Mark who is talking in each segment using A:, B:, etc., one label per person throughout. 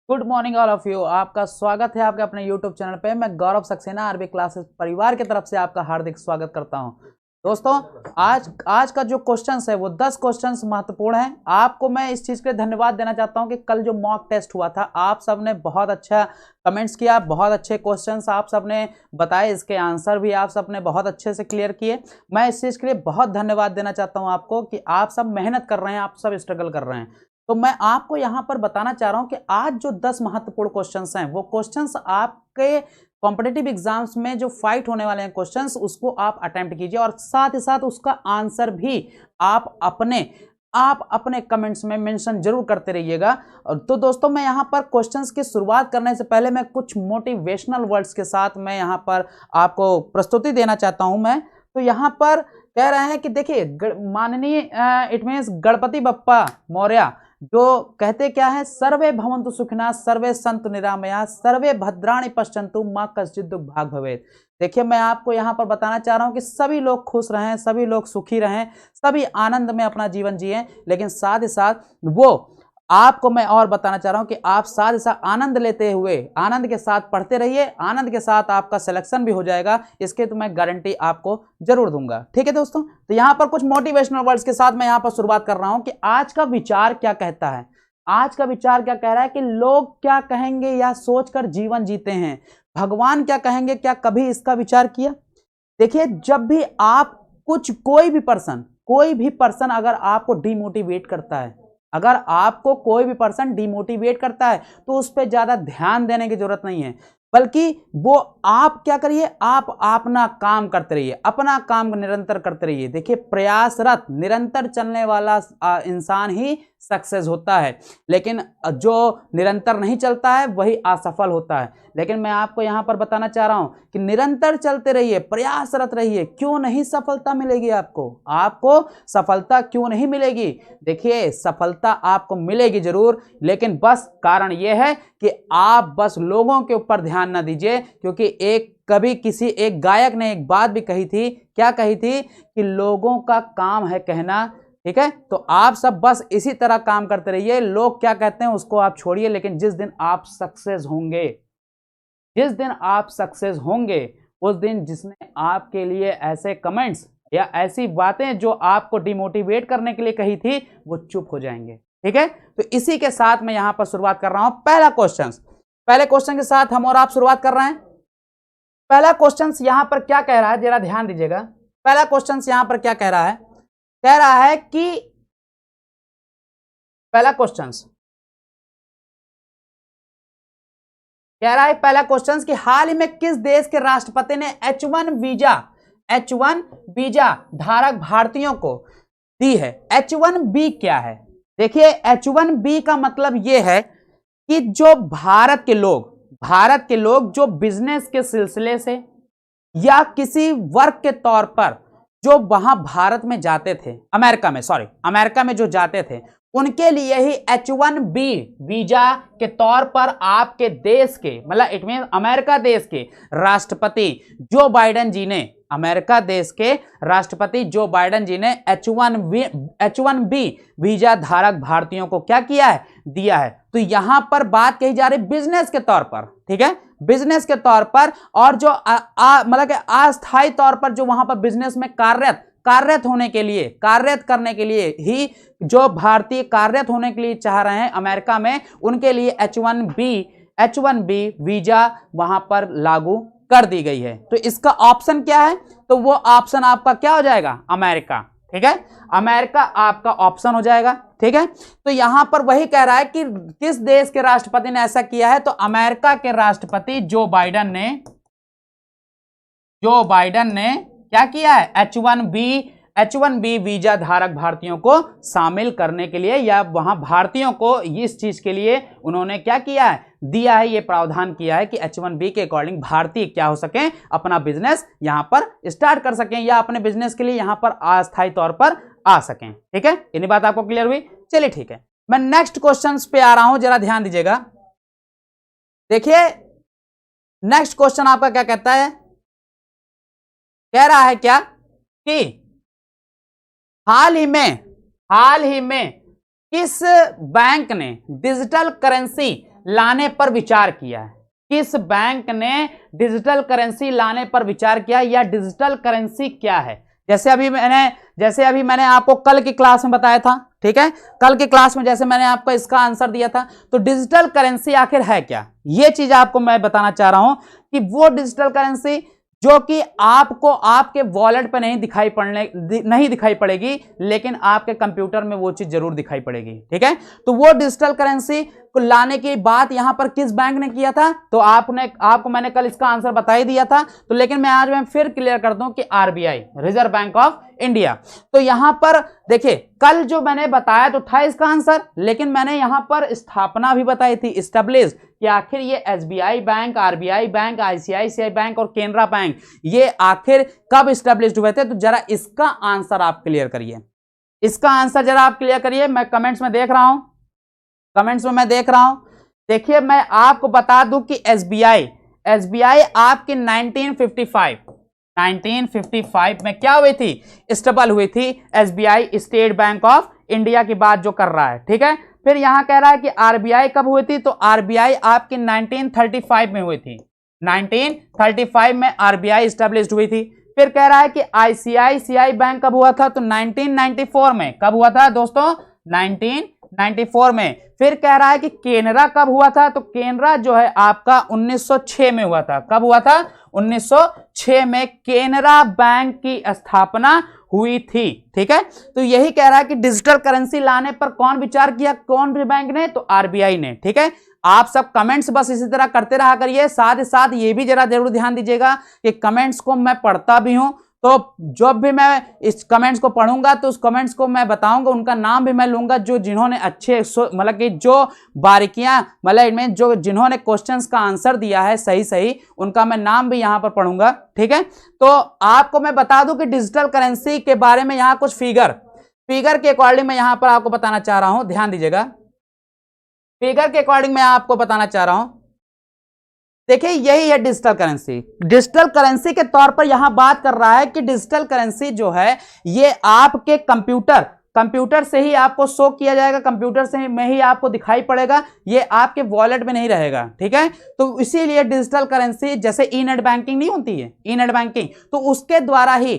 A: Good morning all of you. आपका स्वागत है आपके अपने यूट्यूब चैनल पे। मैं गौरव सक्सेना आरबी क्लासेस परिवार की तरफ से आपका हार्दिक स्वागत करता हूं। दोस्तों, आज का जो क्वेश्चंस है वो 10 क्वेश्चंस महत्वपूर्ण हैं। आपको मैं इस चीज़ के लिए धन्यवाद देना चाहता हूं कि कल जो मॉक टेस्ट हुआ था आप सब ने बहुत अच्छा कमेंट्स किया, बहुत अच्छे क्वेश्चंस आप सब ने बताए, इसके आंसर भी आप सब ने बहुत अच्छे से क्लियर किए। मैं इस चीज़ के लिए बहुत धन्यवाद देना चाहता हूँ आपको कि आप सब मेहनत कर रहे हैं, आप सब स्ट्रगल कर रहे हैं। तो मैं आपको यहां पर बताना चाह रहा हूं कि आज जो 10 महत्वपूर्ण क्वेश्चंस हैं वो क्वेश्चंस आपके कॉम्पिटिटिव एग्जाम्स में जो फाइट होने वाले हैं क्वेश्चंस, उसको आप अटेम्प्ट कीजिए और साथ ही साथ उसका आंसर भी आप अपने कमेंट्स में मेंशन जरूर करते रहिएगा। तो दोस्तों, मैं यहां पर क्वेश्चंस की शुरुआत करने से पहले मैं कुछ मोटिवेशनल वर्ड्स के साथ मैं यहां पर आपको प्रस्तुति देना चाहता हूं। मैं तो यहां पर कह रहे हैं कि देखिए, माननीय इट मीन्स गणपति बप्पा मौर्य जो कहते क्या है, सर्वे भवन्तु सुखिनः सर्वे सन्तु निरामया सर्वे भद्राणि पश्यन्तु मा कश्चित् दुर्भाग् भवेत्। देखिए, मैं आपको यहाँ पर बताना चाह रहा हूँ कि सभी लोग खुश रहें, सभी लोग सुखी रहें, सभी आनंद में अपना जीवन जिएं, लेकिन साथ ही साथ वो आपको मैं और बताना चाह रहा हूं कि आप साथ ही साथ आनंद लेते हुए आनंद के साथ पढ़ते रहिए, आनंद के साथ आपका सिलेक्शन भी हो जाएगा, इसके तो मैं गारंटी आपको जरूर दूंगा। ठीक है दोस्तों, तो यहां पर कुछ मोटिवेशनल वर्ड्स के साथ मैं यहां पर शुरुआत कर रहा हूं कि आज का विचार क्या कहता है। आज का विचार क्या कह रहा है कि लोग क्या कहेंगे या सोचकर जीवन जीते हैं, भगवान क्या कहेंगे, क्या कभी इसका विचार किया? देखिए, जब भी आप कोई भी पर्सन अगर आपको डिमोटिवेट करता है, अगर आपको कोई भी पर्सन डिमोटिवेट करता है तो उस पर ज्यादा ध्यान देने की जरूरत नहीं है, बल्कि वो आप क्या करिए, आप अपना काम करते रहिए, अपना काम निरंतर करते रहिए। देखिए, प्रयासरत निरंतर चलने वाला इंसान ही सक्सेस होता है, लेकिन जो निरंतर नहीं चलता है वही असफल होता है। लेकिन मैं आपको यहां पर बताना चाह रहा हूं कि निरंतर चलते रहिए, प्रयासरत रहिए, क्यों नहीं सफलता मिलेगी आपको सफलता क्यों नहीं मिलेगी? देखिए, सफलता आपको मिलेगी जरूर, लेकिन बस कारण यह है कि आप बस लोगों के ऊपर ध्यान न दीजिए, क्योंकि कभी किसी एक गायक ने एक बात भी कही थी, क्या कही थी कि लोगों का काम है कहना। ठीक है, तो आप सब बस इसी तरह काम करते रहिए, लोग क्या कहते हैं उसको आप छोड़िए, लेकिन जिस दिन आप सक्सेस होंगे उस दिन जिसने आपके लिए ऐसे कमेंट्स या ऐसी बातें जो आपको डिमोटिवेट करने के लिए कही थी वो चुप हो जाएंगे। ठीक है, तो इसी के साथ मैं यहां पर शुरुआत कर रहा हूं। पहले क्वेश्चन के साथ हम और आप शुरुआत कर रहे हैं। पहला क्वेश्चन यहां पर क्या कह रहा है, जरा ध्यान दीजिएगा। पहला क्वेश्चन यहां पर क्या कह रहा है? कह रहा है कि पहला क्वेश्चन कि हाल ही में किस देश के राष्ट्रपति ने H1 वीजा धारक भारतीयों को दी है? H1B क्या है? देखिए, H1B का मतलब यह है कि जो भारत के लोग जो बिजनेस के सिलसिले से या किसी वर्क के तौर पर जो वहां भारत में जाते थे, अमेरिका में जो जाते थे, उनके लिए ही H1B वीजा के तौर पर आपके देश के, मतलब इट मीन अमेरिका देश के राष्ट्रपति जो बाइडेन जी ने H1B वीजा धारक भारतीयों को क्या किया है? दिया है। तो यहां पर बात कही जा रही बिजनेस के तौर पर, ठीक है, बिजनेस के तौर पर, और जो मतलब कि अस्थायी तौर पर जो वहां पर बिजनेस में कार्यरत करने के लिए ही जो भारतीय कार्यरत होने के लिए चाह रहे हैं अमेरिका में, उनके लिए H1B वीजा वहां पर लागू कर दी गई है। तो इसका ऑप्शन क्या है? तो वो ऑप्शन आपका क्या हो जाएगा? अमेरिका। ठीक है, अमेरिका आपका ऑप्शन हो जाएगा। ठीक है, तो यहां पर वही कह रहा है कि किस देश के राष्ट्रपति ने ऐसा किया है, तो अमेरिका के राष्ट्रपति जो बाइडेन ने क्या किया है? H1B वीजा धारक भारतीयों को शामिल करने के लिए, या वहां भारतीयों को इस चीज के लिए उन्होंने क्या किया है? दिया है, ये प्रावधान किया है कि H1B के अकॉर्डिंग भारतीय क्या हो सके, अपना बिजनेस यहां पर स्टार्ट कर सकें या अपने बिजनेस के लिए यहां पर अस्थायी तौर पर आ सकें। ठीक है, इतनी बात आपको क्लियर हुई? चलिए ठीक है, मैं नेक्स्ट क्वेश्चन पे आ रहा हूं, जरा ध्यान दीजिएगा। देखिए, नेक्स्ट क्वेश्चन आपका क्या कहता है? कह रहा है क्या कि हाल ही में किस बैंक ने डिजिटल करेंसी लाने पर विचार किया है? किस बैंक ने डिजिटल करेंसी लाने पर विचार किया, या डिजिटल करेंसी क्या है? जैसे अभी मैंने आपको कल की क्लास में बताया था, ठीक है, कल की क्लास में जैसे मैंने आपको इसका आंसर दिया था, तो डिजिटल करेंसी आखिर है क्या, यह चीज आपको मैं बताना चाह रहा हूं कि वो डिजिटल करेंसी जो कि आपको आपके वॉलेट पे नहीं दिखाई पड़ेगी, लेकिन आपके कंप्यूटर में वो चीज जरूर दिखाई पड़ेगी, ठीक है। तो वो डिजिटल करेंसी को लाने की बात यहां पर किस बैंक ने किया था? तो आपको मैंने कल इसका आंसर बता ही दिया था, तो लेकिन मैं फिर क्लियर कर दूं कि RBI, reserve bank of India. तो यहां पर देखिए, कल जो मैंने बताया तो था इसका आंसर, लेकिन मैंने यहां पर स्थापना भी बताई थी, एस्टैब्लिश, कि आखिर ये SBI bank, RBI bank, ICICI bank और केनरा बैंक ये आखिर कब एस्टैब्लिश्ड हुए थे? तो जरा इसका आंसर आप क्लियर करिए, इसका आंसर जरा आप क्लियर करिए। मैं कमेंट्स में देख रहा हूं, देखिए मैं आपको बता दूं कि एसबीआई आपकी 1955 में क्या हुई थी? स्टेबल हुई थी। SBI state bank of India की बात जो कर रहा है, ठीक है। फिर यहां कह रहा है कि आरबीआई कब हुई थी? तो आरबीआई आपकी 1935 में हुई थी, 1935 में आरबीआई स्टेब्लिश्ड हुई थी। फिर कह रहा है कि आईसीआईसीआई बैंक कब हुआ था? तो 1994 में। कब हुआ था दोस्तों? 1994 में। फिर कह रहा है कि केनरा कब हुआ था? तो केनरा जो है आपका 1906 में हुआ था। कब हुआ था? 1906 में केनरा बैंक की स्थापना हुई थी, ठीक है। तो यही कह रहा है कि डिजिटल करेंसी लाने पर कौन विचार किया, कौन भी बैंक ने? तो आरबीआई ने, ठीक है। आप सब कमेंट्स बस इसी तरह करते रहा करिए, साथ ही साथ ये भी जरा जरूर ध्यान दीजिएगा कि कमेंट्स को मैं पढ़ता भी हूं, तो जब भी मैं इस कमेंट्स को पढ़ूंगा तो उस कमेंट्स को मैं बताऊंगा, उनका नाम भी मैं लूंगा, जो जिन्होंने अच्छे मतलब कि जो बारीकियां मतलब इनमें जो जिन्होंने क्वेश्चंस का आंसर दिया है सही, उनका मैं नाम भी यहां पर पढ़ूंगा, ठीक है। तो आपको मैं बता दूं कि डिजिटल करेंसी के बारे में यहां कुछ फिगर के अकॉर्डिंग मैं यहां पर आपको बताना चाह रहा हूं, ध्यान दीजिएगा। फिगर के अकॉर्डिंग मैं आपको बताना चाह रहा हूं, देखिए यही है डिजिटल करेंसी। डिजिटल करेंसी के तौर पर यहां बात कर रहा है कि डिजिटल करेंसी जो है ये आपके कंप्यूटर से ही आपको शो किया जाएगा, कंप्यूटर से में ही आपको दिखाई पड़ेगा, ये आपके वॉलेट में नहीं रहेगा, ठीक है। तो इसीलिए डिजिटल करेंसी जैसे ई नेट बैंकिंग नहीं होती है, ई नेट बैंकिंग, तो उसके द्वारा ही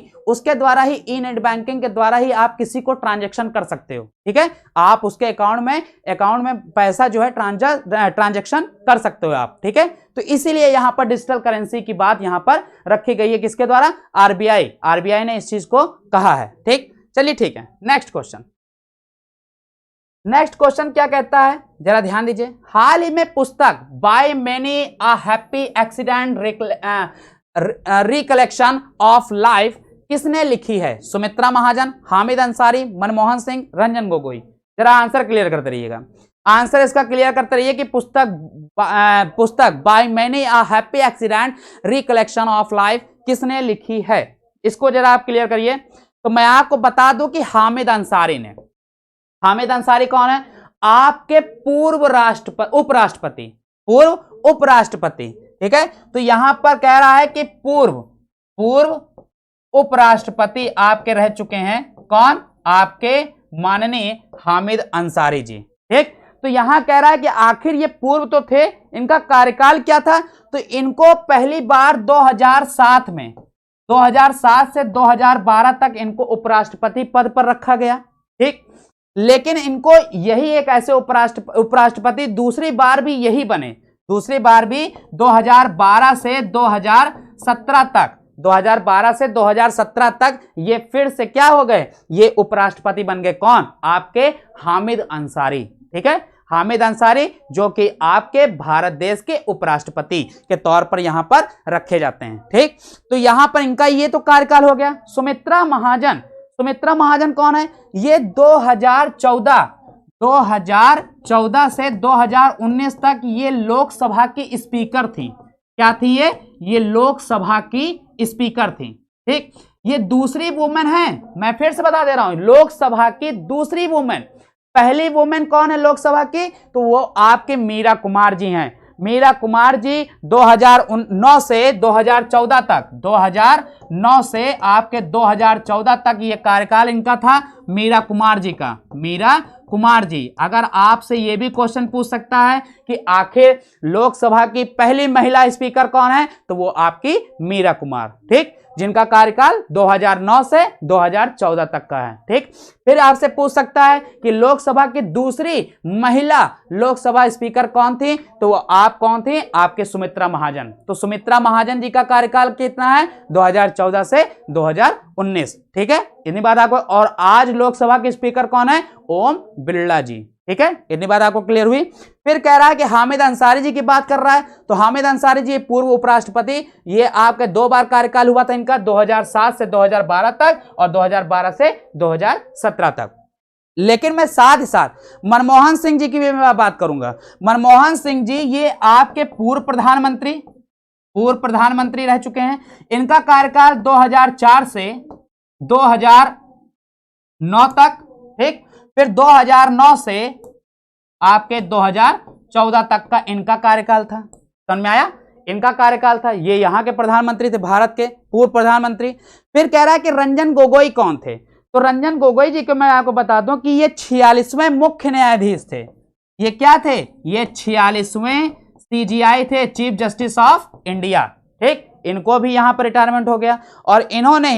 A: ई नेट बैंकिंग के द्वारा ही आप किसी को ट्रांजैक्शन कर सकते हो, ठीक है। आप उसके अकाउंट में पैसा जो है ट्रांजैक्शन कर सकते हो आप, ठीक है। तो इसीलिए यहां पर डिजिटल करेंसी की बात यहां पर रखी गई है, किसके द्वारा? आरबीआई ने इस चीज को कहा है, ठीक। चलिए ठीक है, नेक्स्ट क्वेश्चन क्या कहता है, जरा ध्यान दीजिए। हाल ही में पुस्तक by many a happy accident recollection of life किसने लिखी है? सुमित्रा महाजन, हामिद अंसारी, मनमोहन सिंह, रंजन गोगोई। जरा आंसर क्लियर करते रहिएगा, आंसर इसका क्लियर करते रहिए कि पुस्तक by many a happy accident recollection of life किसने लिखी है? इसको जरा आप क्लियर करिए। तो मैं आपको बता दूं कि हामिद अंसारी ने। हामिद अंसारी कौन है? आपके पूर्व उपराष्ट्रपति, ठीक है। तो यहां पर कह रहा है कि पूर्व उपराष्ट्रपति आपके रह चुके हैं, कौन? आपके माननीय हामिद अंसारी जी, ठीक। तो यहां कह रहा है कि आखिर ये पूर्व तो थे, इनका कार्यकाल क्या था? तो इनको पहली बार 2007 से 2012 तक इनको उपराष्ट्रपति पद पर रखा गया, ठीक। लेकिन इनको यही एक ऐसे उपराष्ट्रपति दूसरी बार भी यही बने, दूसरी बार भी 2012 से 2017 तक ये फिर से क्या हो गए? ये उपराष्ट्रपति बन गए, कौन? आपके हामिद अंसारी, ठीक है। हामिद अंसारी जो कि आपके भारत देश के उपराष्ट्रपति के तौर पर यहां पर रखे जाते हैं, ठीक। तो यहां पर इनका ये तो कार्यकाल हो गया। सुमित्रा महाजन कौन है? ये 2014 से 2019 तक ये लोकसभा की स्पीकर थी। क्या थी ये लोकसभा की स्पीकर थी, ठीक। ये दूसरी वुमेन है, मैं फिर से बता दे रहा हूं, लोकसभा की दूसरी वुमेन। पहली वुमेन कौन है लोकसभा की? तो वो आपके मीरा कुमार जी हैं। मीरा कुमार जी 2009 से 2014 तक, 2009 से आपके 2014 तक ये कार्यकाल इनका था, मीरा कुमार जी का। मीरा कुमार जी। अगर आपसे यह भी क्वेश्चन पूछ सकता है कि आखिर लोकसभा की पहली महिला स्पीकर कौन है, तो वो आपकी मीरा कुमार, ठीक, जिनका कार्यकाल 2009 से 2014 तक का है, ठीक। फिर आपसे पूछ सकता है कि लोकसभा की दूसरी महिला लोकसभा स्पीकर कौन थी, तो वो आप कौन थी, आपके सुमित्रा महाजन। तो सुमित्रा महाजन जी का कार्यकाल कितना है, 2014 से 2019, ठीक है, इतनी बात आपको। और आज लोकसभा के स्पीकर कौन है, ओम बिरला जी, ठीक है, इतनी बात आपको क्लियर हुई। फिर कह रहा है कि हामिद अंसारी जी की बात कर रहा है, तो हामिद अंसारी जी पूर्व उपराष्ट्रपति, ये आपके 2 बार कार्यकाल हुआ था इनका, 2007 से 2012 तक और 2012 से 2017 तक। लेकिन मैं साथ ही साथ मनमोहन सिंह जी की भी मैं बात करूंगा। मनमोहन सिंह जी ये आपके पूर्व प्रधानमंत्री रह चुके हैं। इनका कार्यकाल 2004 से 2009 तक, ठीक। फिर 2009 से आपके 2014 तक का इनका कार्यकाल था। समझ में आया, इनका कार्यकाल था। ये यहां के प्रधानमंत्री थे, भारत के पूर्व प्रधानमंत्री। फिर कह रहा है कि रंजन गोगोई कौन थे, तो रंजन गोगोई जी को मैं आपको बता दूं कि ये 46वें मुख्य न्यायाधीश थे। ये क्या थे, ये 46वें CJI थे, चीफ जस्टिस ऑफ इंडिया, ठीक। इनको भी यहां पर रिटायरमेंट हो गया। और इन्होंने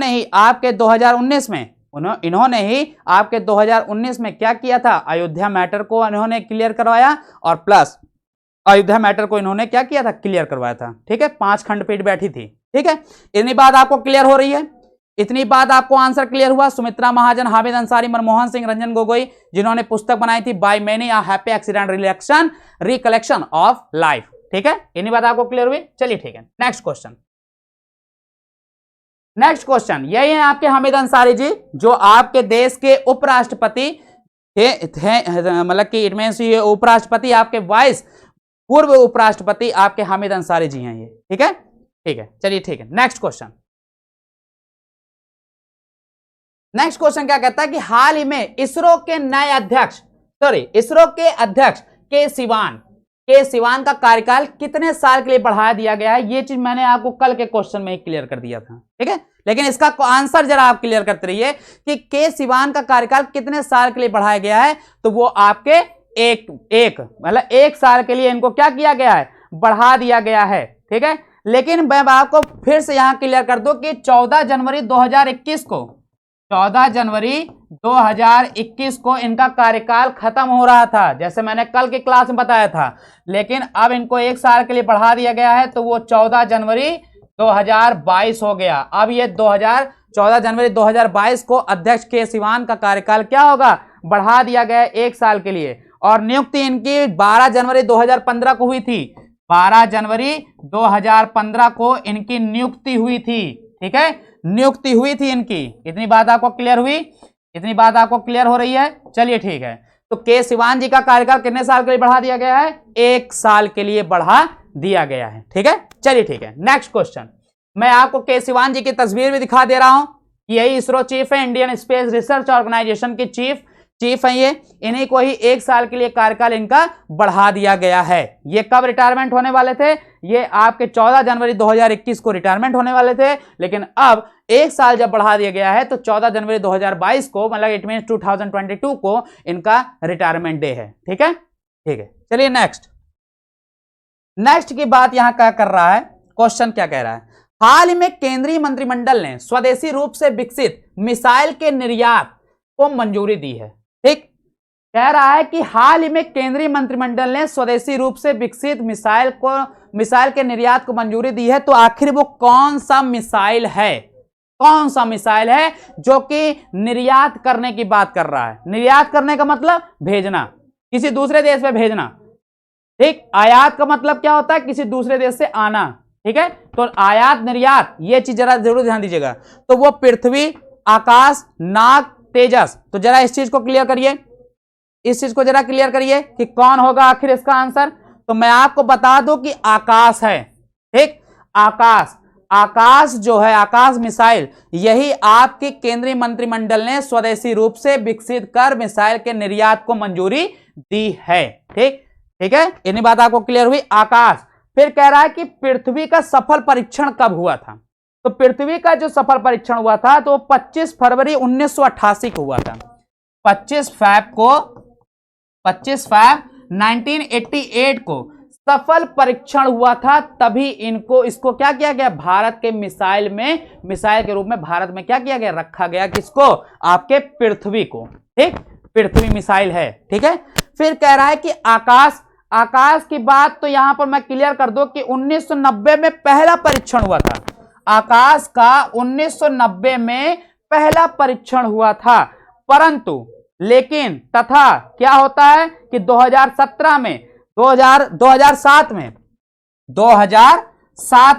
A: ही आपके 2019 में इन्होंने ही आपके 2019 में क्या किया था, अयोध्या मैटर को इन्होंने क्लियर करवाया, और प्लस अयोध्या मैटर को इन्होंने क्या किया था, क्लियर करवाया था, ठीक है। 5 खंडपीठ बैठी थी, ठीक है। इतनी बात आपको क्लियर हो रही है, इतनी बात आपको आंसर क्लियर हुआ। सुमित्रा महाजन, हामिद अंसारी, मनमोहन सिंह, रंजन गोगोई, जिन्होंने पुस्तक बनाई थी by many a happy accident recollection of life, ठीक है। इतनी बात आपको क्लियर हुई। चलिए ठीक है, नेक्स्ट क्वेश्चन यही है आपके हामिद अंसारी जी, जो आपके देश के उपराष्ट्रपति थे, मतलब कि इट मींस ये उपराष्ट्रपति आपके पूर्व उपराष्ट्रपति आपके हामिद अंसारी जी हैं ये, ठीक है, ठीक है। चलिए ठीक है, नेक्स्ट क्वेश्चन क्या कहता है कि हाल ही में इसरो के अध्यक्ष के सिवान का कार्यकाल कितने साल के लिए बढ़ा दिया गया है। ये चीज मैंने आपको कल के क्वेश्चन में ही क्लियर कर दिया था, ठीक है। लेकिन इसका आंसर जरा आप क्लियर करते रहिए कि के सिवान का कार्यकाल कितने साल के लिए बढ़ाया गया है, तो वो आपके मतलब 1 साल के लिए इनको क्या किया गया है, बढ़ा दिया गया है, ठीक है। लेकिन मैं आपको फिर से यहां क्लियर कर दूं कि 14 जनवरी 2021 को इनका कार्यकाल खत्म हो रहा था, जैसे मैंने कल की क्लास में बताया था। लेकिन अब इनको 1 साल के लिए बढ़ा दिया गया है, तो वो 14 जनवरी 2022 हो गया। अब ये 14 जनवरी 2022 को अध्यक्ष के सिवान का कार्यकाल क्या होगा, बढ़ा दिया गया 1 साल के लिए। और नियुक्ति इनकी 12 जनवरी 2015 को हुई थी, 12 जनवरी 2015 को इनकी नियुक्ति हुई थी, ठीक है, नियुक्ति हुई थी इनकी। इतनी बात आपको क्लियर हुई, इतनी बात आपको क्लियर हो रही है। चलिए ठीक है, तो के सिवान जी का कार्यकाल कितने साल के लिए बढ़ा दिया गया है, 1 साल के लिए बढ़ा दिया गया है, ठीक है। चलिए ठीक है, नेक्स्ट क्वेश्चन। मैं आपको के सिवान जी की तस्वीर भी दिखा दे रहा हूं कि यही इसरो चीफ है, इंडियन स्पेस रिसर्च ऑर्गेनाइजेशन की चीफ है ये। इन्हीं को ही 1 साल के लिए कार्यकाल इनका बढ़ा दिया गया है। ये कब रिटायरमेंट होने वाले थे, ये आपके 14 जनवरी 2021 को रिटायरमेंट होने वाले थे, लेकिन अब 1 साल जब बढ़ा दिया गया है तो 14 जनवरी 2022 को, मतलब इट मींस 2022 को इनका रिटायरमेंट डे है, ठीक है, ठीक है। चलिए नेक्स्ट की बात यहां क्या कर रहा है, क्वेश्चन क्या कह रहा है, हाल ही में केंद्रीय मंत्रिमंडल ने स्वदेशी रूप से विकसित मिसाइल के निर्यात को मंजूरी दी है, ठीक। कह रहा है कि हाल ही में केंद्रीय मंत्रिमंडल ने स्वदेशी रूप से विकसित मिसाइल के निर्यात को मंजूरी दी है। तो आखिर वो कौन सा मिसाइल है जो कि निर्यात करने की बात कर रहा है। निर्यात करने का मतलब भेजना, किसी दूसरे देश में भेजना, ठीक। आयात का मतलब क्या होता है, किसी दूसरे देश से आना, ठीक है। तो आयात निर्यात ये चीज जरा जरूर ध्यान दीजिएगा। तो वो पृथ्वी, आकाश, नाग, तेजस। तो जरा इस चीज को क्लियर करिए, इस चीज को जरा क्लियर करिए कि कौन होगा आखिर इसका आंसर। तो मैं आपको बता दूं कि आकाश है, ठीक। आकाश जो है, आकाश मिसाइल, यही आपके केंद्रीय मंत्रिमंडल ने स्वदेशी रूप से विकसित कर मिसाइल के निर्यात को मंजूरी दी है, ठीक है। इतनी बात आपको क्लियर हुई, आकाश। फिर कह रहा है कि पृथ्वी का सफल परीक्षण कब हुआ था। तो पृथ्वी का जो सफल परीक्षण हुआ था तो 25 फरवरी 1988 को हुआ था। 25 फैब 1988 को सफल परीक्षण हुआ था, तभी इसको क्या किया गया, भारत के मिसाइल के रूप में भारत में क्या किया गया, रखा गया। किसको, आपके पृथ्वी को। ठीक, पृथ्वी मिसाइल है। ठीक है, फिर कह रहा है कि आकाश की बात तो यहां पर मैं क्लियर कर दूं कि 1990 में पहला परीक्षण हुआ था। आकाश का 1990 में पहला परीक्षण हुआ था, परंतु लेकिन तथा क्या होता है कि 2007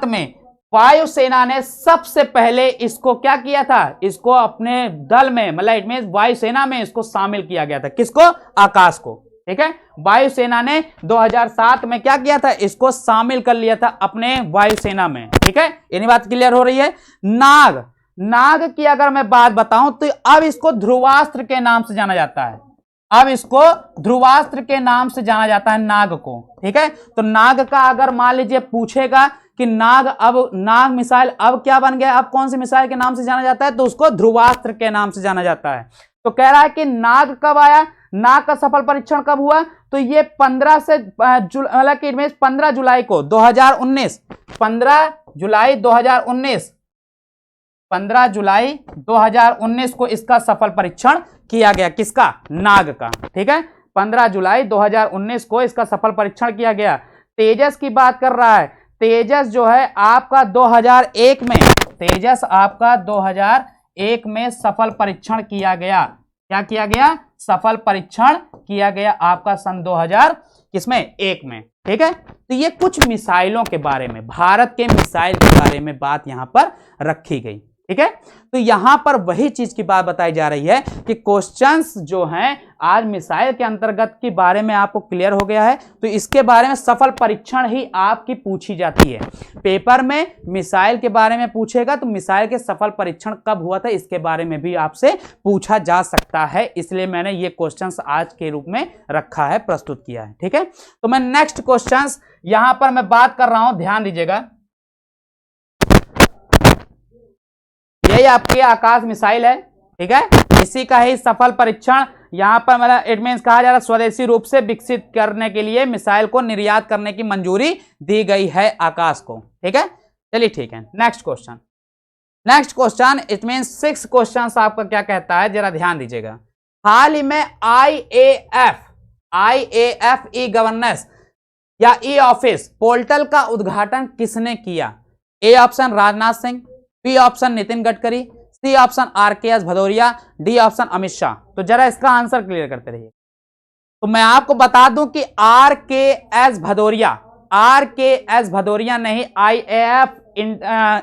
A: में वायुसेना ने सबसे पहले इसको क्या किया था, इसको अपने दल में, मतलब इट मींस वायुसेना में इसको शामिल किया गया था। किसको, आकाश को। ठीक है, वायुसेना ने 2007 में क्या किया था, इसको शामिल कर लिया था अपने वायुसेना में। ठीक है, यानी बात क्लियर हो रही है। नाग की अगर मैं बात बताऊं तो अब इसको ध्रुवास्त्र के नाम से जाना जाता है। अब इसको ध्रुवास्त्र के नाम से जाना जाता है नाग को। ठीक है, तो नाग का अगर मान लीजिए पूछेगा कि नाग मिसाइल अब क्या बन गया, अब कौन सी मिसाइल के नाम से जाना जाता है, तो उसको ध्रुवास्त्र के नाम से जाना जाता है। तो कह रहा है कि नाग कब आया, नाग का सफल परीक्षण कब हुआ, तो ये 15 जुलाई को 2019, 15 जुलाई 2019 को इसका सफल परीक्षण किया गया। किसका, नाग का। ठीक है, 15 जुलाई 2019 को इसका सफल परीक्षण किया गया। तेजस की बात कर रहा है। तेजस जो है आपका 2001 में, तेजस आपका 2001 में सफल परीक्षण किया गया। क्या किया गया, सफल परीक्षण किया गया आपका सन 2001 में। ठीक है, तो ये कुछ मिसाइलों के बारे में, भारत के मिसाइल के बारे में बात यहां पर रखी गई। ठीक है, तो यहां पर वही चीज की बात बताई जा रही है कि क्वेश्चंस जो हैं आज मिसाइल के अंतर्गत के बारे में आपको क्लियर हो गया है, तो इसके बारे में सफल परीक्षण ही आपकी पूछी जाती है। पेपर में मिसाइल के बारे में पूछेगा तो मिसाइल के सफल परीक्षण कब हुआ था इसके बारे में भी आपसे पूछा जा सकता है, इसलिए मैंने ये क्वेश्चंस आज के रूप में रखा है, प्रस्तुत किया है। ठीक है, तो मैं नेक्स्ट क्वेश्चंस यहां पर मैं बात कर रहा हूं, ध्यान दीजिएगा। यही आपकी आकाश मिसाइल है। ठीक है, इसी का ही सफल परीक्षण यहां पर मतलब इट मींस कहा जा रहा है स्वदेशी रूप से विकसित करने के लिए मिसाइल को निर्यात करने की मंजूरी दी गई है आकाश को। ठीक है, चलिए ठीक है, next question it means 6 question आपका क्या कहता है, जरा ध्यान दीजिएगा। हाल ही में IAF ई गवर्नेंस या ई ऑफिस पोर्टल का उद्घाटन किसने किया? A option Rajnath Singh, B option Nitin Gadkari, C option RKS Bhadauria, D option Amit Shah. तो जरा इसका आंसर क्लियर करते रहिए। तो मैं आपको बता दूं कि RKS भदौरिया नहीं, IAF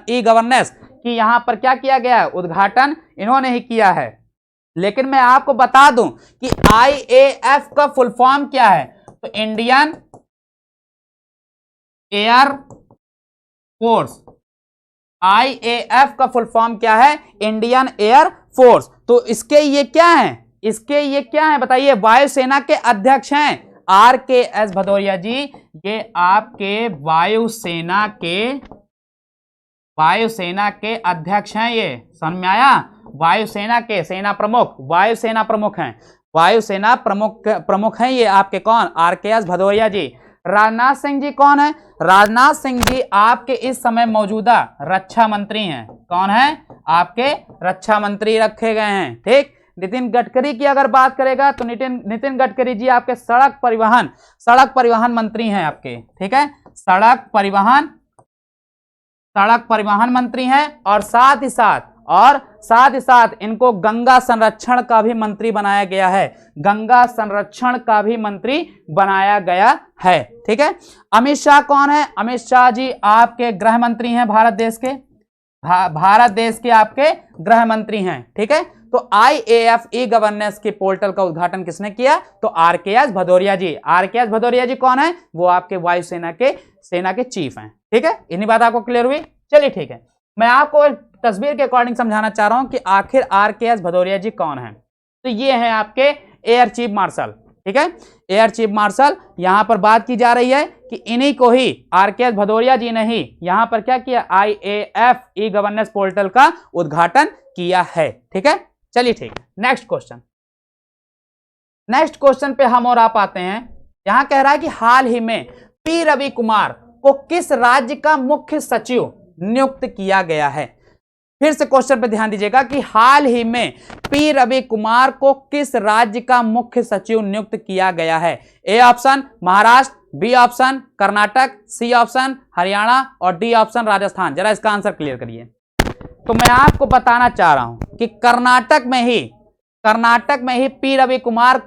A: ई गवर्नेंस की यहां पर क्या किया गया है, उद्घाटन इन्होंने ही किया है। लेकिन मैं आपको बता दूं कि IAF का फुल फॉर्म क्या है, तो इंडियन एयर फोर्स। IAF का फुल फॉर्म क्या है, इंडियन एयर फोर्स। तो इसके ये क्या है बताइए, वायुसेना के अध्यक्ष हैं RKS भदौरिया जी। ये आपके वायुसेना के अध्यक्ष हैं, ये समझ में आया, वायुसेना के वायुसेना प्रमुख हैं ये आपके कौन, RKS भदौरिया जी। राजनाथ सिंह जी कौन है, राजनाथ सिंह जी आपके इस समय मौजूदा रक्षा मंत्री हैं। कौन है, आपके रक्षा मंत्री रखे गए हैं। ठीक, नितिन गडकरी की अगर बात करेगा तो नितिन गडकरी जी आपके सड़क परिवहन मंत्री हैं आपके। ठीक है, सड़क परिवहन मंत्री हैं, और साथ ही साथ इनको गंगा संरक्षण का भी मंत्री बनाया गया है, ठीक है। अमित शाह कौन है, अमित शाह जी आपके गृह मंत्री हैं, भारत देश के आपके गृह मंत्री हैं। ठीक है, तो IAF ई गवर्नेंस के पोर्टल का उद्घाटन किसने किया, तो RKS भदौरिया जी। RKS भदौरिया जी कौन है, वो आपके वायुसेना के चीफ हैं। ठीक है, इतनी बात आपको क्लियर हुई। चलिए ठीक है, मैं आपको तस्वीर के अकॉर्डिंग समझाना चाह रहा हूं कि आखिर RKS भदौरिया जी कौन है। तो ये है आपके एयर चीफ मार्शल। ठीक है, एयर चीफ मार्शल, यहां पर बात की जा रही है कि इन्हीं को ही, RKS भदौरिया जी ने ही यहां पर क्या किया, IAF ई गवर्नेंस पोर्टल का उद्घाटन किया है। ठीक है, चलिए ठीक है, नेक्स्ट क्वेश्चन। नेक्स्ट क्वेश्चन पे हम और आप आते हैं। यहां कह रहा है कि हाल ही में पी रवि कुमार को किस राज्य का मुख्य सचिव नियुक्त किया गया है। फिर से क्वेश्चन पे ध्यान दीजिएगा कि हाल ही में पी रवि कुमार को किस राज्य का मुख्य सचिव नियुक्त किया गया है। A option Maharashtra, B option Karnataka, C option Haryana और डी ऑप्शन राजस्थान। जरा इसका आंसर क्लियर करिए। तो मैं आपको बताना चाह रहा हूं कि कर्नाटक में ही पी रवि कुमार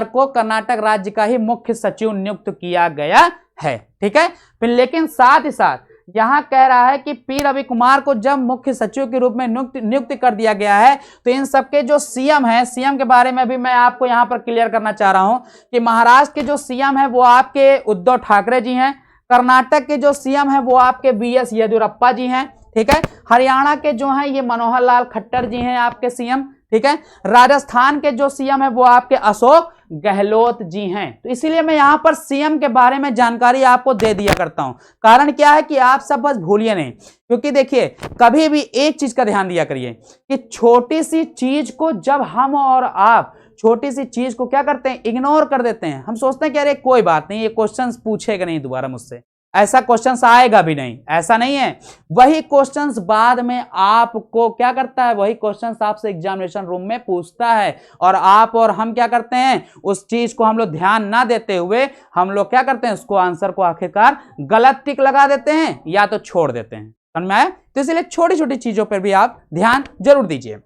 A: को कर्नाटक राज्य का ही मुख्य सचिव नियुक्त किया गया है। ठीक है, फिर लेकिन साथ ही साथ यहां कह रहा है कि पी रवि कुमार को जब मुख्य सचिव के रूप में नियुक्त कर दिया गया है तो इन सबके जो सीएम है, सीएम के बारे में भी मैं आपको यहां पर क्लियर करना चाह रहा हूं कि महाराष्ट्र के जो सीएम है वो आपके उद्धव ठाकरे जी हैं, कर्नाटक के जो सीएम है वो आपके बीएस येदियुरप्पा जी हैं। ठीक है, हरियाणा के जो हैं ये मनोहर लाल खट्टर जी हैं आपके सीएम। ठीक है, राजस्थान के जो सीएम है वो आपके अशोक गहलोत जी हैं। तो इसीलिए मैं यहां पर सीएम के बारे में जानकारी आपको दे दिया करता हूं। कारण क्या है कि आप सब बस भूलिए नहीं, क्योंकि देखिए कभी भी एक चीज का ध्यान दिया करिए कि छोटी सी चीज को जब हम और आप छोटी सी चीज को क्या करते हैं, इग्नोर कर देते हैं। हम सोचते हैं कि अरे कोई बात नहीं, ये क्वेश्चंस पूछेगा नहीं दोबारा मुझसे, ऐसा क्वेश्चंस आएगा भी नहीं। ऐसा नहीं है, वही क्वेश्चंस बाद में आपको क्या करता है, वही क्वेश्चंस आपसे एग्जामिनेशन रूम में पूछता है और आप और हम क्या करते हैं, उस चीज को हम लोग ध्यान ना देते हुए हम लोग क्या करते हैं, उसको आंसर को आखिरकार गलत टिक लगा देते हैं या तो छोड़ देते हैं। समझ में आया? तो इसलिए छोटी छोटी चीजों पर भी आप ध्यान जरूर दीजिए।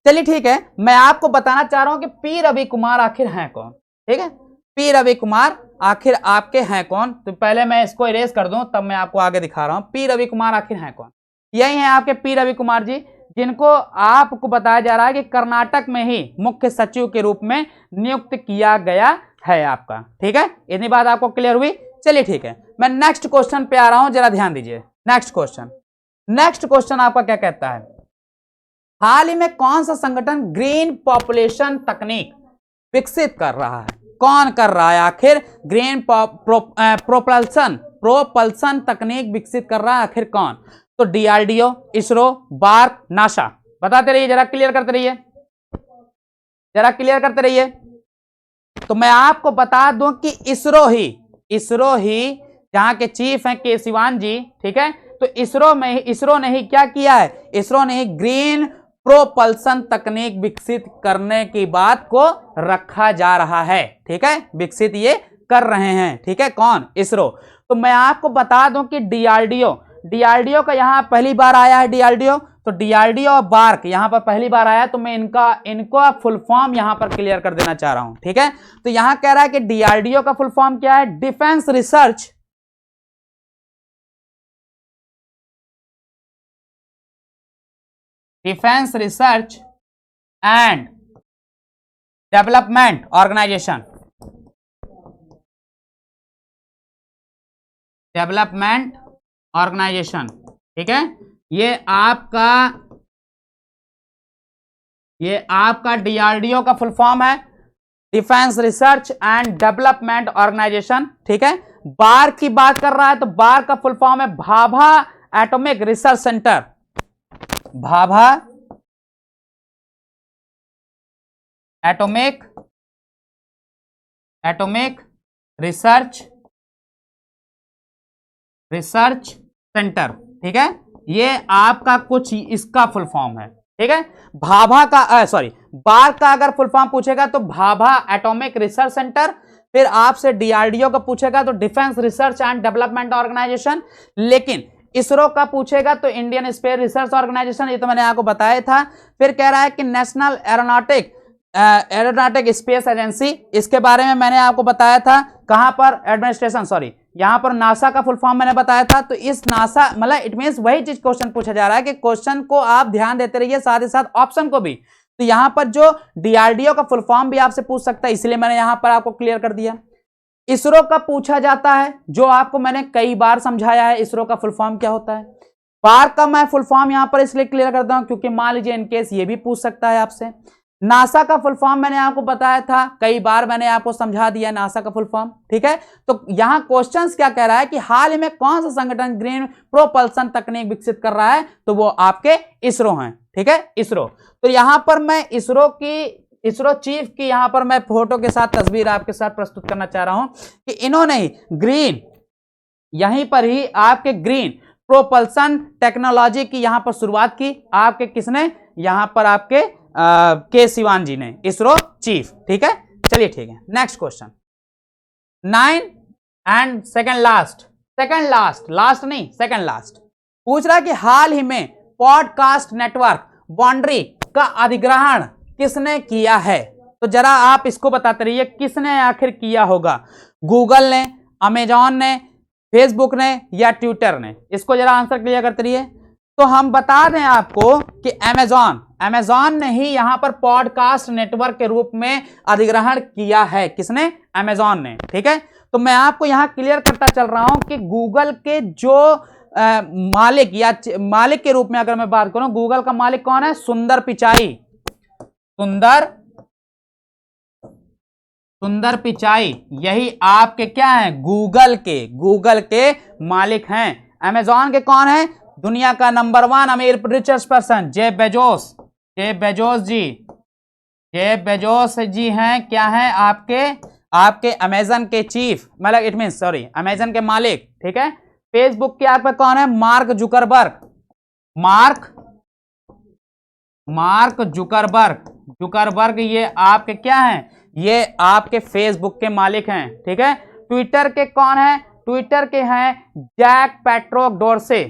A: चलिए ठीक है, मैं आपको बताना चाह रहा हूं कि पी रवि कुमार आखिर हैं कौन। ठीक है, पी रवि कुमार आखिर आपके हैं कौन। तो पहले मैं इसको इरेज कर दूं तब मैं आपको आगे दिखा रहा हूं पी रवि कुमार आखिर हैं कौन। यही हैं आपके पी रवि कुमार जी, जिनको आपको बताया जा रहा है कि कर्नाटक में ही मुख्य सचिव के रूप में नियुक्त किया गया है आपका। ठीक है, इतनी बात आपको क्लियर हुई। चलिए ठीक है, मैं नेक्स्ट क्वेश्चन पे आ रहा हूं, जरा ध्यान दीजिए। नेक्स्ट क्वेश्चन आपका क्या कहता है, हाल ही में कौन सा संगठन ग्रीन पॉपुलेशन तकनीक विकसित कर रहा है। कौन कर रहा है आखिर ग्रीन प्रोपल्सन तकनीक विकसित कर रहा है आखिर कौन। तो डीआरडीओ, इसरो, बार्क, नासा। बताते रहिए, जरा क्लियर करते रहिए। तो मैं आपको बता दूं कि इसरो ही जहां के चीफ हैं के सिवान जी। ठीक है, तो इसरो ने ही क्या किया है, इसरो ने ही ग्रीन प्रोपल्सन तकनीक विकसित करने की बात को रखा जा रहा है। ठीक है, विकसित ये कर रहे हैं। ठीक है, कौन, इसरो। तो मैं आपको बता दूं कि डीआरडीओ का यहां पहली बार आया है डीआरडीओ। तो डीआरडीओ और बार्क यहां पर पहली बार आया, तो मैं इनको फुल फॉर्म यहां पर क्लियर कर देना चाह रहा हूं। ठीक है, तो यहां कह रहा है कि डीआरडीओ का फुल फॉर्म क्या है, defence research and development organisation. ठीक है, ये आपका डीआरडीओ का फुल फॉर्म है, defence research and development organisation. ठीक है, बार्क की बात कर रहा है तो बार्क का फुल फॉर्म है Bhabha atomic research centre. Bhabha atomic research centre. ठीक है, ये आपका कुछ इसका फुल फॉर्म है। ठीक है, बार्क का अगर फुल फॉर्म पूछेगा तो भाभा एटॉमिक रिसर्च सेंटर, फिर आपसे डीआरडीओ का पूछेगा तो defence research and development organisation, लेकिन इसरो का पूछेगा तो इंडियन स्पेस रिसर्च ऑर्गेनाइजेशन, ये तो मैंने आपको बताया था। फिर कह रहा है कि नेशनल एरोनॉटिक स्पेस एजेंसी, इसके बारे में मैंने आपको बताया था। कहां पर, एडमिनिस्ट्रेशन, यहां पर नासा का फुल फॉर्म मैंने बताया था। तो इस नासा मतलब इट मींस वही चीज क्वेश्चन पूछा जा रहा है कि क्वेश्चन को आप ध्यान देते रहिए, साथ ही साथ ऑप्शन को भी। तो यहां पर जो डीआरडीओ का फुल फॉर्म भी आपसे पूछ सकता है, इसलिए मैंने यहां पर आपको क्लियर कर दिया। इसरो का पूछा जाता है, जो आपको मैंने कई बार समझाया है इसरो का फुल फॉर्म क्या होता है। बार्क का मैं फुल फॉर्म यहां पर इसलिए क्लियर करता हूं क्योंकि मान लीजिए इनकेस ये भी पूछ सकता है आपसे। नासा का फुल फॉर्म मैंने आपको बताया था, कई बार मैंने आपको समझा दिया नासा का फुल फॉर्म, ठीक है। तो यहां क्वेश्चंस क्या कह रहा है कि हाल ही में कौन सा संगठन ग्रीन प्रोपल्सन तकनीक विकसित कर रहा है, तो वो आपके इसरो हैं, ठीक है, इसरो। तो यहां पर मैं इसरो चीफ की यहां पर मैं फोटो के साथ तस्वीर आपके साथ प्रस्तुत करना चाह रहा हूं कि इन्होंने ग्रीन, यहीं पर ही आपके ग्रीन प्रोपल्सन टेक्नोलॉजी की यहां पर शुरुआत की, आपके किसने, यहां पर आपके के सिवान जी ने, इसरो चीफ, ठीक है। चलिए ठीक है, next question 9 and second last पूछ रहा है कि हाल ही में पॉडकास्ट नेटवर्क बाउंड्री का अधिग्रहण किसने किया है। तो जरा आप इसको बताते रहिए, किसने आखिर किया होगा, गूगल ने, अमेजॉन ने, फेसबुक ने या ट्विटर ने, इसको जरा आंसर क्लियर करते रहिए। तो हम बता दें आपको कि अमेजॉन ने ही यहां पर पॉडकास्ट नेटवर्क के रूप में अधिग्रहण किया है, किसने, अमेजॉन ने, ठीक है। तो मैं आपको यहां क्लियर करता चल रहा हूं कि गूगल के जो मालिक या मालिक के रूप में अगर मैं बात करूं, गूगल का मालिक कौन है, सुंदर पिचाई, यही आपके क्या है, गूगल के मालिक हैं। अमेजॉन के कौन है, दुनिया का नंबर 1 अमीर रिचेस्ट पर्सन जेफ बेजोस जी हैं, क्या है आपके अमेजन के चीफ, मतलब इट मीन सॉरी अमेजन के मालिक, ठीक है। फेसबुक के आप पे कौन है, मार्क जुकरबर्ग, ये आपके क्या हैं, ये आपके फेसबुक के मालिक हैं, ठीक है। ट्विटर के कौन है, ट्विटर के हैं जैक पैट्रोक डोर्से,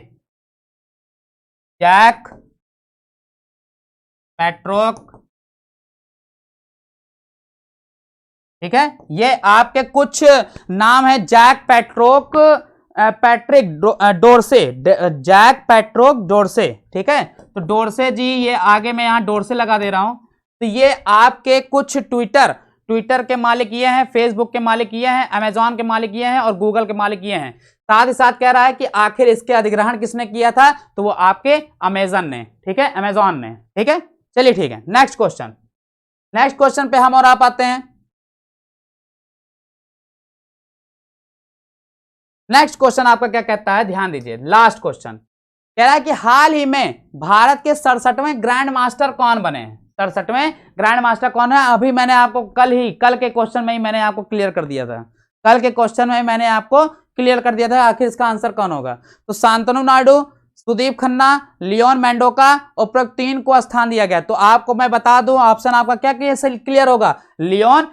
A: ठीक है। ये आपके कुछ नाम है, जैक पैट्रोक डोर्से, ठीक है। तो डोर्से जी, ये आगे मैं यहां डोर्से लगा दे रहा हूं। तो ये आपके कुछ ट्विटर के मालिक ये हैं, फेसबुक के मालिक ये हैं, अमेजॉन के मालिक ये हैं और गूगल के मालिक ये हैं। साथ ही साथ कह रहा है कि आखिर इसके अधिग्रहण किसने किया था, तो वो आपके अमेजन ने, ठीक है, अमेजॉन ने, ठीक है। चलिए ठीक है, नेक्स्ट क्वेश्चन पे हम और आप आते हैं। नेक्स्ट क्वेश्चन आपका क्या कहता है, ध्यान दीजिए, लास्ट क्वेश्चन कह रहा है कि हाल ही में भारत के 67वें ग्रैंड मास्टर कौन बने हैं, 67वें ग्रैंड मास्टर कौन है। अभी मैंने आपको कल के क्वेश्चन में ही मैंने आपको क्लियर कर दिया था, आखिर इसका आंसर कौन होगा। तो शांतनु नायडू, सुदीप खन्ना, लियोन मेंडोका, उपरोक्त 3 को स्थान दिया गया। तो आपको मैं बता दूं, ऑप्शन आपका क्या क्लियर होगा, लियोन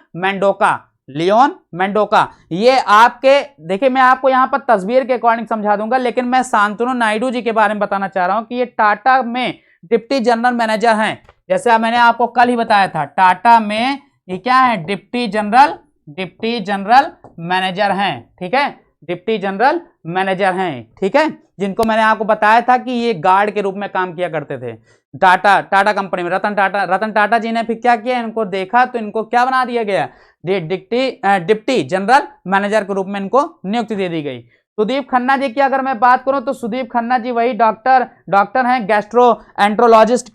A: मेंडोका। ये आपके देखिए, मैं आपको यहां पर तस्वीर के अकॉर्डिंग समझा दूंगा, लेकिन मैं शांतनु नायडू जी के बारे में बताना चाह रहा हूं कि ये टाटा में डिप्टी जनरल मैनेजर हैं। जैसे मैंने आपको कल ही बताया था, टाटा में ये क्या है, डिप्टी जनरल मैनेजर हैं, ठीक है, डिप्टी जनरल मैनेजर हैं, ठीक है, जिनको मैंने आपको बताया था कि ये गार्ड के रूप में काम किया करते थे टाटा कंपनी में। रतन टाटा जी ने फिर क्या किया, इनको देखा तो इनको क्या बना दिया गया, डिप्टी जनरल मैनेजर के रूप में इनको नियुक्ति दे दी गई। सुदीप खन्ना जी की अगर मैं बात करूं, तो सुदीप खन्ना जी वही डॉक्टर हैं, गैस्ट्रोएंट्रोलॉजिस्ट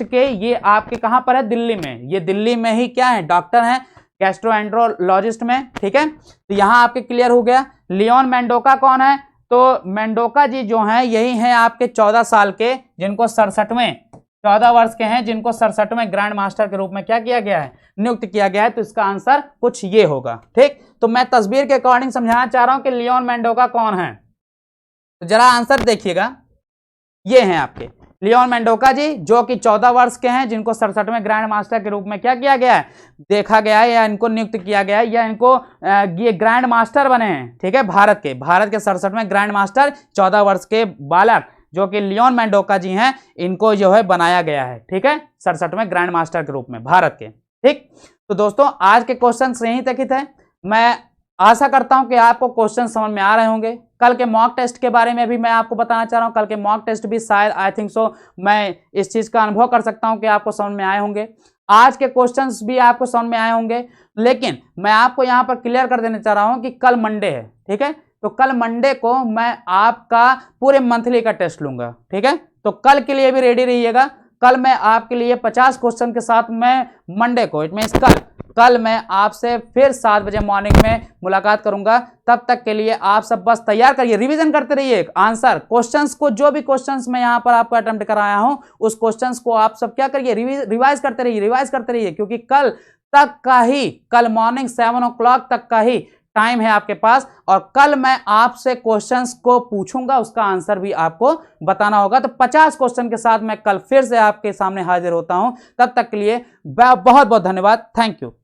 A: के, ये आपके कहां पर है, दिल्ली में, ये दिल्ली में ही क्या है, डॉक्टर हैं, गैस्ट्रोएंट्रोलॉजिस्ट में, ठीक है। तो यहां आपके क्लियर हो गया। लियोन मेंडोका कौन है, तो मेंडोका जी जो हैं यही हैं आपके 14 साल के, जिनको 14 वर्ष के हैं, जिनको 67वें ग्रैंड मास्टर के रूप में क्या किया गया है, नियुक्त किया गया है। तो इसका आंसर कुछ ये होगा, ठीक। तो मैं तस्वीर के अकॉर्डिंग समझाना चाह रहा हूं कि लियोन मेंडोका कौन है। तो जरा आंसर देखिएगा, ये हैं आपके लियोन मेंडोका जी, जो कि 14 वर्ष के हैं, जिनको 67वें ग्रैंड मास्टर के रूप में क्या किया गया है, देखा गया है, या इनको नियुक्त किया गया है, या इनको ये ग्रैंड मास्टर बने हैं, ठीक है, भारत के 67वें ग्रैंड मास्टर 14 वर्ष के बालक जो कि लियोन मेंडोका जी हैं, इनको जो है बनाया गया है, ठीक है, 67वें ग्रैंड मास्टर के रूप में भारत के, ठीक। तो दोस्तों आज के क्वेश्चन यहीं तक थे। मैं आशा करता हूं कि आपको क्वेश्चन समझ में आ रहे होंगे। कल के मॉक टेस्ट के बारे में भी मैं आपको बताना चाह रहा हूं, कल के मॉक टेस्ट भी शायद आई थिंक सो मैं इस चीज का अनुभव कर सकता हूं कि आपको समझ में आए होंगे, आज के क्वेश्चंस भी आपको समझ में आए होंगे। लेकिन मैं आपको यहां पर क्लियर कर देना चाह रहा हूं कि कल मंडे है, ठीक है, तो कल मंडे को मैं आपका पूरे मंथली का टेस्ट लूंगा, ठीक है। तो कल के लिए भी रेडी रहिएगा, कल मैं आपके लिए 50 क्वेश्चन के साथ मैं मंडे को, इट मींस कल मैं आपसे फिर 7 बजे मॉर्निंग में मुलाकात करूंगा। तब तक के लिए आप सब बस तैयार करिए, रिवीजन करते रहिए आंसर क्वेश्चंस को, जो भी क्वेश्चंस मैं यहां पर आपको अटेम्प्ट कराया हूं उस क्वेश्चंस को आप सब क्या करिए, रिवाइज करते रहिए, क्योंकि कल तक का ही, कल मॉर्निंग 7 o'clock तक का ही टाइम है आपके पास, और कल मैं आपसे क्वेश्चंस को पूछूंगा, उसका आंसर भी आपको बताना होगा। तो 50 क्वेश्चन के साथ मैं कल फिर से आपके सामने हाजिर होता हूं। तब तक के लिए बहुत बहुत धन्यवाद। Thank you.